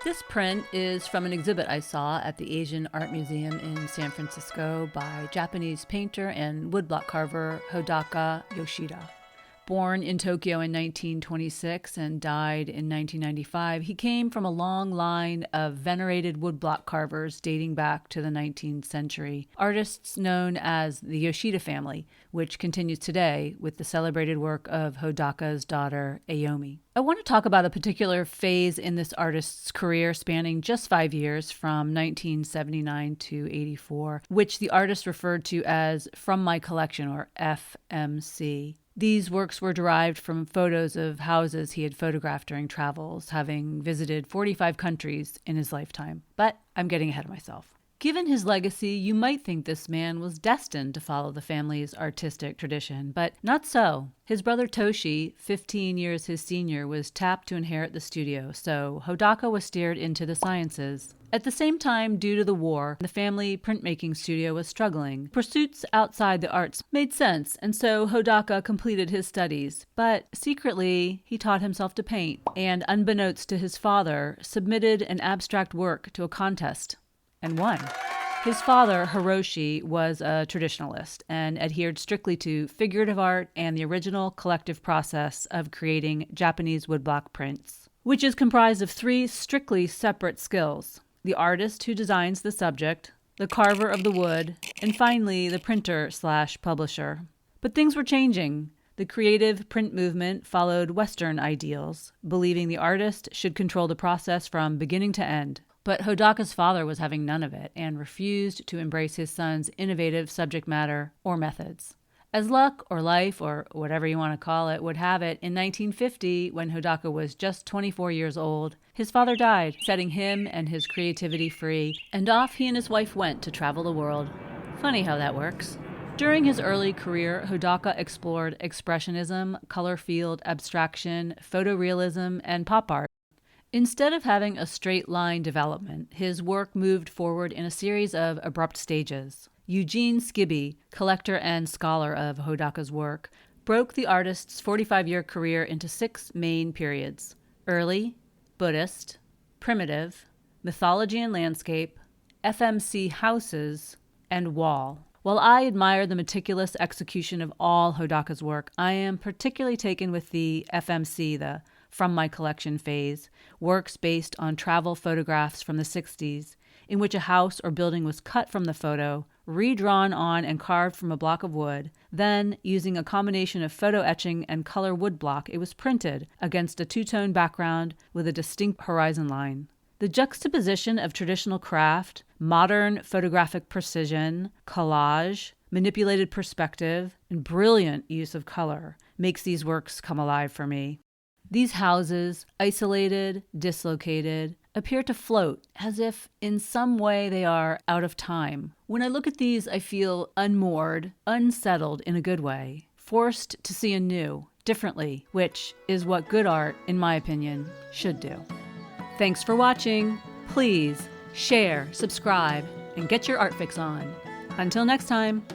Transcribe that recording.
This print is from an exhibit I saw at the Asian Art Museum in San Francisco by Japanese painter and woodblock carver Hodaka Yoshida. Born in Tokyo in 1926 and died in 1995, he came from a long line of venerated woodblock carvers dating back to the 19th century, artists known as the Yoshida family, which continues today with the celebrated work of Hodaka's daughter, Aomi. I want to talk about a particular phase in this artist's career spanning just 5 years, from 1979 to 84, which the artist referred to as From My Collection, or FMC. These works were derived from photos of houses he had photographed during travels, having visited 45 countries in his lifetime. But I'm getting ahead of myself. Given his legacy, you might think this man was destined to follow the family's artistic tradition, but not so. His brother Toshi, 15 years his senior, was tapped to inherit the studio, so Hodaka was steered into the sciences. At the same time, due to the war, the family printmaking studio was struggling. Pursuits outside the arts made sense, and so Hodaka completed his studies. But secretly, he taught himself to paint, and unbeknownst to his father, submitted an abstract work to a contest and won. His father, Hiroshi, was a traditionalist and adhered strictly to figurative art and the original collective process of creating Japanese woodblock prints, which is comprised of 3 strictly separate skills: the artist who designs the subject, the carver of the wood, and finally the printer/publisher. But things were changing. The creative print movement followed Western ideals, believing the artist should control the process from beginning to end. But Hodaka's father was having none of it and refused to embrace his son's innovative subject matter or methods. As luck or life, or whatever you want to call it, would have it, in 1950, when Hodaka was just 24 years old, his father died, setting him and his creativity free, and off he and his wife went to travel the world. Funny how that works. During his early career, Hodaka explored expressionism, color field abstraction, photorealism, and pop art. Instead of having a straight line development, his work moved forward in a series of abrupt stages. Eugene Skibby, collector and scholar of Hodaka's work, broke the artist's 45-year career into 6 main periods: early, Buddhist, primitive, mythology and landscape, FMC houses, and wall. While I admire the meticulous execution of all Hodaka's work, I am particularly taken with the FMC, the From My Collection phase, works based on travel photographs from the 60s, in which a house or building was cut from the photo, redrawn on and carved from a block of wood. Then, using a combination of photo etching and color woodblock, it was printed against a 2-tone background with a distinct horizon line. The juxtaposition of traditional craft, modern photographic precision, collage, manipulated perspective, and brilliant use of color makes these works come alive for me. These houses, isolated, dislocated, appear to float as if in some way they are out of time. When I look at these, I feel unmoored, unsettled in a good way, forced to see anew, differently, which is what good art, in my opinion, should do. Thanks for watching. Please share, subscribe, and get your art fix on. Until next time.